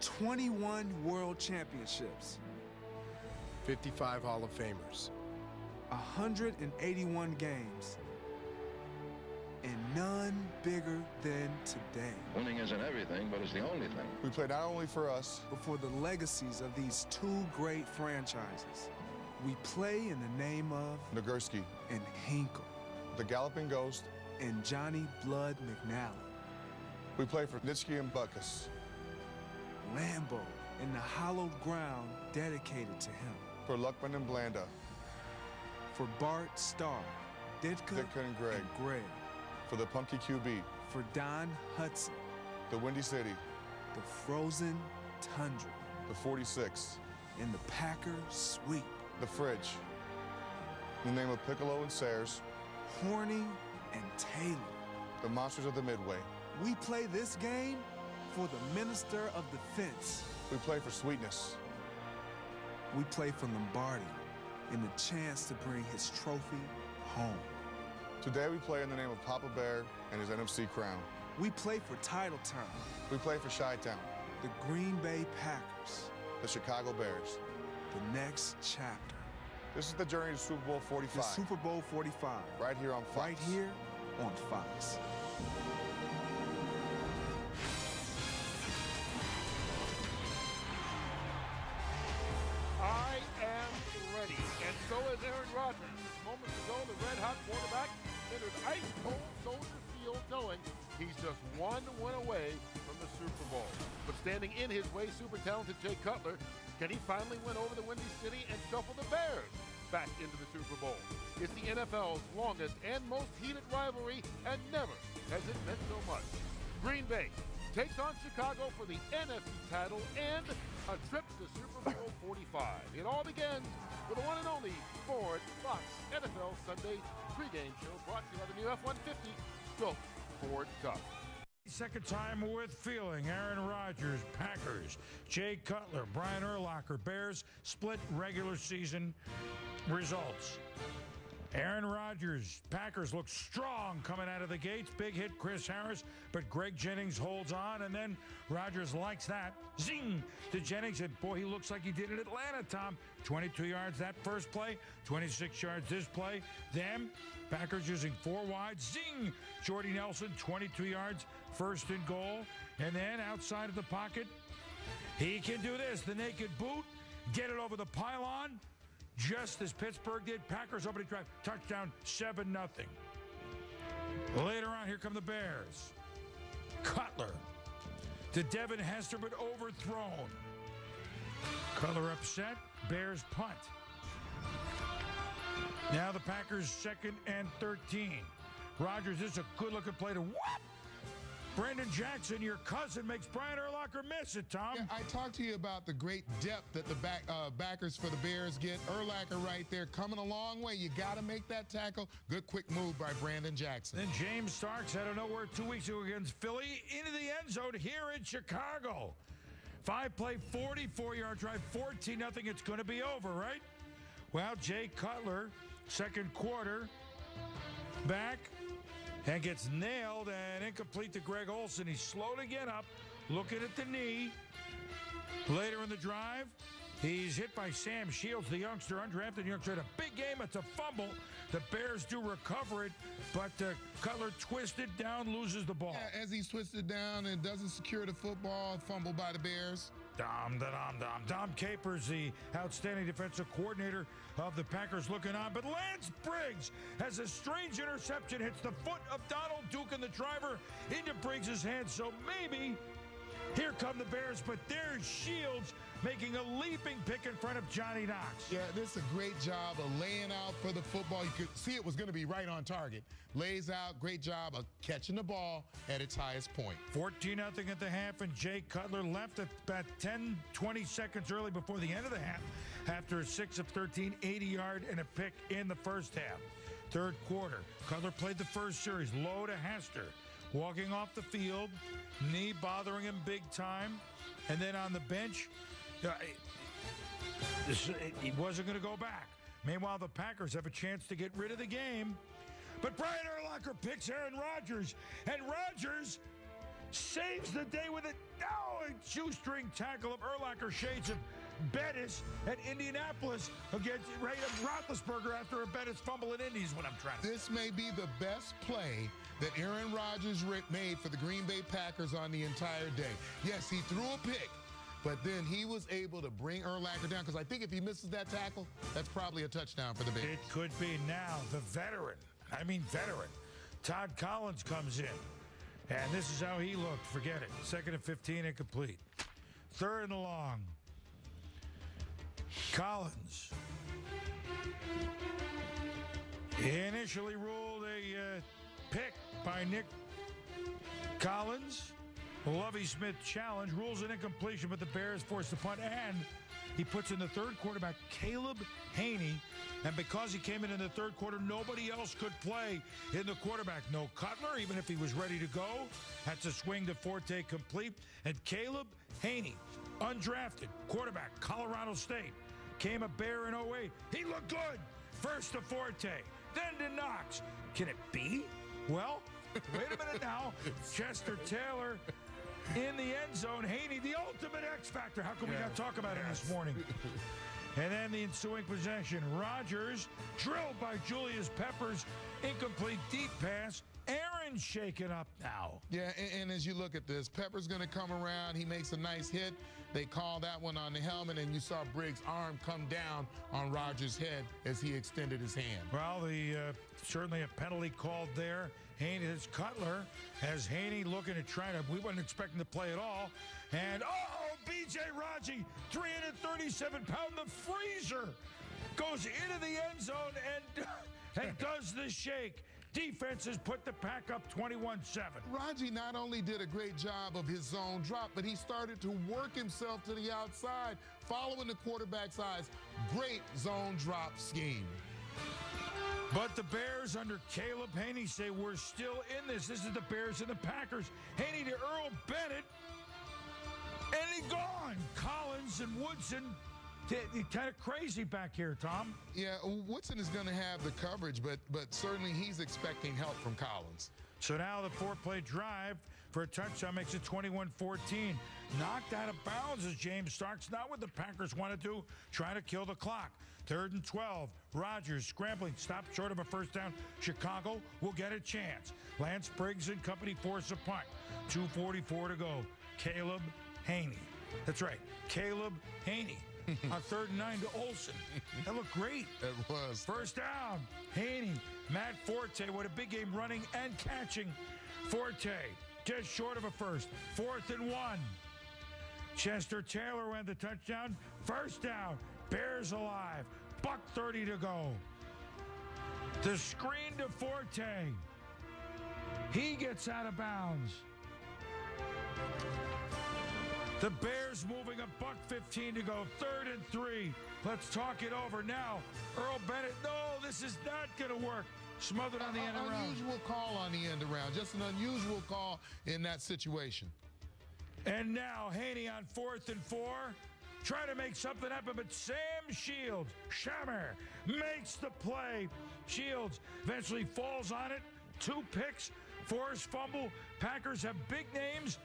21 world championships. 55 Hall of Famers. 181 games. And none bigger than today. Winning isn't everything, but it's the only thing. We play not only for us, but for the legacies of these two great franchises. We play in the name of Nagurski and Hinkle, the Galloping Ghost, and Johnny Blood McNally. We play for Nitschke and Butkus, Lambeau, and the hallowed ground dedicated to him. For Luckman and Blanda, for Bart Starr, Ditka and Greg. For the Punky QB, for Don Hudson, the Windy City, the Frozen Tundra, the 46, and the Packer Sweep, the Fridge, in the name of Piccolo and Sayers, Horny and Taylor, the Monsters of the Midway. We play this game for the Minister of Defense. We play for Sweetness. We play for Lombardi and the chance to bring his trophy home. Today we play in the name of Papa Bear and his NFC crown. We play for Titletown. We play for Chi-Town. The Green Bay Packers. The Chicago Bears. The next chapter. This is the journey to Super Bowl 45. The Super Bowl 45. Right here on Fox. Right here on Fox. I am ready, and so is Aaron Rodgers. Moments ago, the red-hot quarterback entered ice-cold Soldier Field knowing he's just one win away from the Super Bowl. But standing in his way, super talented Jay Cutler, can he finally win over the Windy City and shuffle the Bears back into the Super Bowl? It's the NFL's longest and most heated rivalry, and never has it meant so much. Green Bay takes on Chicago for the NFC title and a trip to Super Bowl 45. It all begins with the one and only Ford Fox NFL Sunday pregame show brought to you by the new F-150 built Ford Tough. Second time with feeling. Aaron Rodgers, Packers, Jay Cutler, Brian Urlacher, Bears split regular season results. Aaron Rodgers, Packers look strong coming out of the gates. Big hit Chris Harris, but Greg Jennings holds on, and then Rodgers likes that. Zing to Jennings, and boy, he looks like he did in Atlanta, Tom. 22 yards that first play, 26 yards this play. Then Packers using 4 wide. Zing! Jordy Nelson, 22 yards, first and goal. And then outside of the pocket, he can do this. The naked boot, get it over the pylon. Just as Pittsburgh did. Packers opening drive, touchdown, 7-0. Later on, here come the Bears. Cutler to Devin Hester, but overthrown. Cutler upset, Bears punt. Now the Packers 2nd and 13. Rodgers, this is a good-looking play to whoop. Brendan Jackson, your cousin, makes Brian Urlacher miss it, Tom. Yeah, I talked to you about the great depth that the backers for the Bears get. Urlacher right there coming a long way. You got to make that tackle. Good quick move by Brandon Jackson. Then James Starks out of nowhere 2 weeks ago against Philly into the end zone here in Chicago. 5-play, 44-yard drive, 14-0. It's going to be over, right? Well, Jay Cutler, second quarter, back. And gets nailed and incomplete to Greg Olsen. He's slow to get up, looking at the knee. Later in the drive, he's hit by Sam Shields, the youngster, undrafted youngster. Had a big game. It's a fumble. The Bears do recover it, but Cutler twisted down, loses the ball. Yeah, as he's twisted down and doesn't secure the football, fumbled by the Bears. Dom Capers, the outstanding defensive coordinator of the Packers, looking on. But Lance Briggs has a strange interception, hits the foot of Donald Duke, and the driver into Briggs' hands. So maybe here come the Bears, but there's Shields making a leaping pick in front of Johnny Knox. Yeah, this is a great job of laying out for the football. You could see it was going to be right on target. Lays out, great job of catching the ball at its highest point. 14-0 at the half, and Jay Cutler left at about 10, 20 seconds early before the end of the half after a 6 of 13, 80-yard and a pick in the first half. Third quarter, Cutler played the first series, low to Hester. Walking off the field, knee bothering him big time. And then on the bench, he wasn't going to go back. Meanwhile, the Packers have a chance to get rid of the game. But Brian Urlacher picks Aaron Rodgers. And Rodgers saves the day with it. Oh, a shoestring tackle of Urlacher, shades of Bettis at Indianapolis against Ray Roethlisberger after a Bettis fumble in Indy is what I'm trying to say. This may be the best play that Aaron Rodgers made for the Green Bay Packers on the entire day. Yes, he threw a pick, but then he was able to bring Urlacher down, because I think if he misses that tackle, that's probably a touchdown for the Bears. It could be. Now, the veteran, Todd Collins comes in. And this is how he looked. Forget it. 2nd and 15, incomplete. 3rd and long. Collins initially ruled a pick by Nick Collins. Lovie Smith challenge, rules an incompletion, but the Bears force the punt, and he puts in the third quarterback, Caleb Haney. And because he came in the third quarter, nobody else could play in the quarterback. No Cutler, even if he was ready to go. Had to swing to Forte complete. And Caleb Haney, undrafted quarterback, Colorado State, came a Bear in 08. He looked good. First to Forte, then to Knox. Can it be? Well, wait a minute now. Chester Taylor in the end zone. Haney, the ultimate X factor. How can we not talk about him this morning? And then the ensuing possession. Rodgers drilled by Julius Peppers. Incomplete deep pass. Aaron's shaken up now. Yeah, and as you look at this, Pepper's going to come around. He makes a nice hit. They call that one on the helmet, and you saw Briggs' arm come down on Rodgers' head as he extended his hand. Well, certainly a penalty called there. Haney, his Cutler, has Haney looking to try to, we wasn't expecting to play at all. And, B.J. Raji, 337-pound, the freezer, goes into the end zone and does the shake. Defense has put the Pack up 21-7. Raji not only did a great job of his zone drop, but he started to work himself to the outside, following the quarterback's eyes. Great zone drop scheme. But the Bears under Caleb Haney say we're still in this. This is the Bears and the Packers. Haney to Earl Bennett. And he gone. Collins and Woodson. Kind of crazy back here, Tom. Yeah, Woodson is going to have the coverage, but certainly he's expecting help from Collins. So now the 4-play drive for a touchdown makes it 21-14. Knocked out of bounds as James Starks, not what the Packers wanted to, trying to kill the clock. 3rd and 12. Rodgers scrambling, stopped short of a first down. Chicago will get a chance. Lance Briggs and company force a punt. 2:44 to go. Caleb Haney. That's right, Caleb Haney. On 3rd and 9 to Olsen. That looked great. It was. First down, Haney. Matt Forte with a big game running and catching. Forte just short of a first. 4th and 1. Chester Taylor went the touchdown. First down. Bears alive. $1:30 to go. The screen to Forte. He gets out of bounds. The Bears moving $1:15 to go. 3rd and 3. Let's talk it over now. Earl Bennett, no, this is not going to work. Smothered on the end around. Unusual call on the end around. Just an unusual call in that situation. And now Haney on 4th and 4. Trying to make something happen, but Sam Shields, Shammer, makes the play. Shields eventually falls on it. 2 picks, forced fumble. Packers have big names,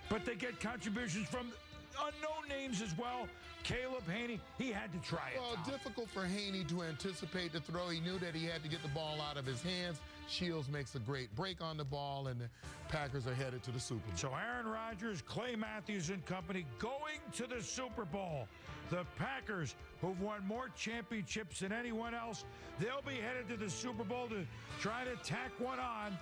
but they get contributions from unknown names as well. Caleb Haney, he had to try it. Well, difficult for Haney to anticipate the throw. He knew that he had to get the ball out of his hands. Shields makes a great break on the ball, and the Packers are headed to the Super Bowl. So Aaron Rodgers, Clay Matthews and company going to the Super Bowl. The Packers, who've won more championships than anyone else, they'll be headed to the Super Bowl to try to tack one on